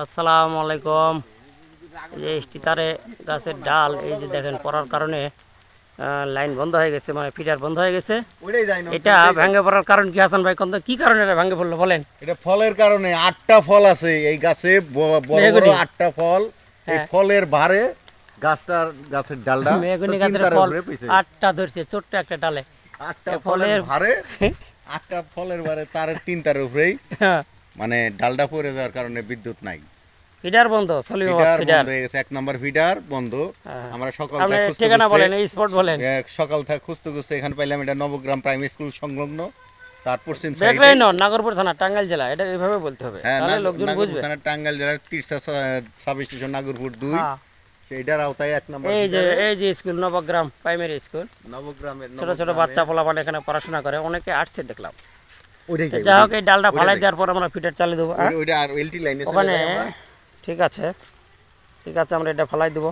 আসসালামু আলাইকুম। এই যে স্টিতারে গাছের ডাল এই যে দেখেন পড়ার কারণে লাইন বন্ধ হয়ে গেছে, মানে ফিডার বন্ধ হয়ে গেছে। এটা ভেঙে পড়ার কারণ কি হাসান ভাই? কি কারণে এটা ভেঙে পড়লো বলেন? এটা ফলের কারণে। 8টা ফল আছে এই গাছে, বড় বড় 8টা ফল। এই ফলের ভারে গাছের ডালটা মেহগনি গাছের ফল 8টা ধরছে ছোট্ট একটা ডালে। 8টা ফলের ভারে 8টা ফলের ভারে তার 3টার উপরেই মানে ডালটা পড়ে যাওয়ার কারণে বিদ্যুৎ নাই। ফিডার বন্ধ, ফিডার হয়ে গেছে। 1 নম্বর ফিডার বন্ধ। আমরা সকাল থেকে ঠিকানা বলেন, এই স্পট বলেন। সকাল থেকে খুঁজতে এখানে পাইলাম। এটা নবগ্রাম প্রাইমারি স্কুল সংলগ্ন, তার পশ্চিম সাইডে নাগরপুর থানা, টাঙ্গাইল জেলা। এটা এইভাবে বলতে হবে, তাহলে লোকজন বুঝবে। থানা টাঙ্গাইল জেলার তিরসা সাব স্টেশন, নাগরপুর 2। সেইটার আওতায় 1 নম্বর। এই যে স্কুল নবগ্রাম প্রাইমারি স্কুল, নবগ্রামের ছোট ছোট বাচ্চা পোলাপান এখানে পড়াশোনা করে, অনেকে আসছে দেখলাম। যাই হোক, এই ডালটা ফালাই দেওয়ার পর আমরা ফিডার চালিয়ে দেবো ওখানে। ঠিক আছে, আমরা এটা ফালাই দেবো।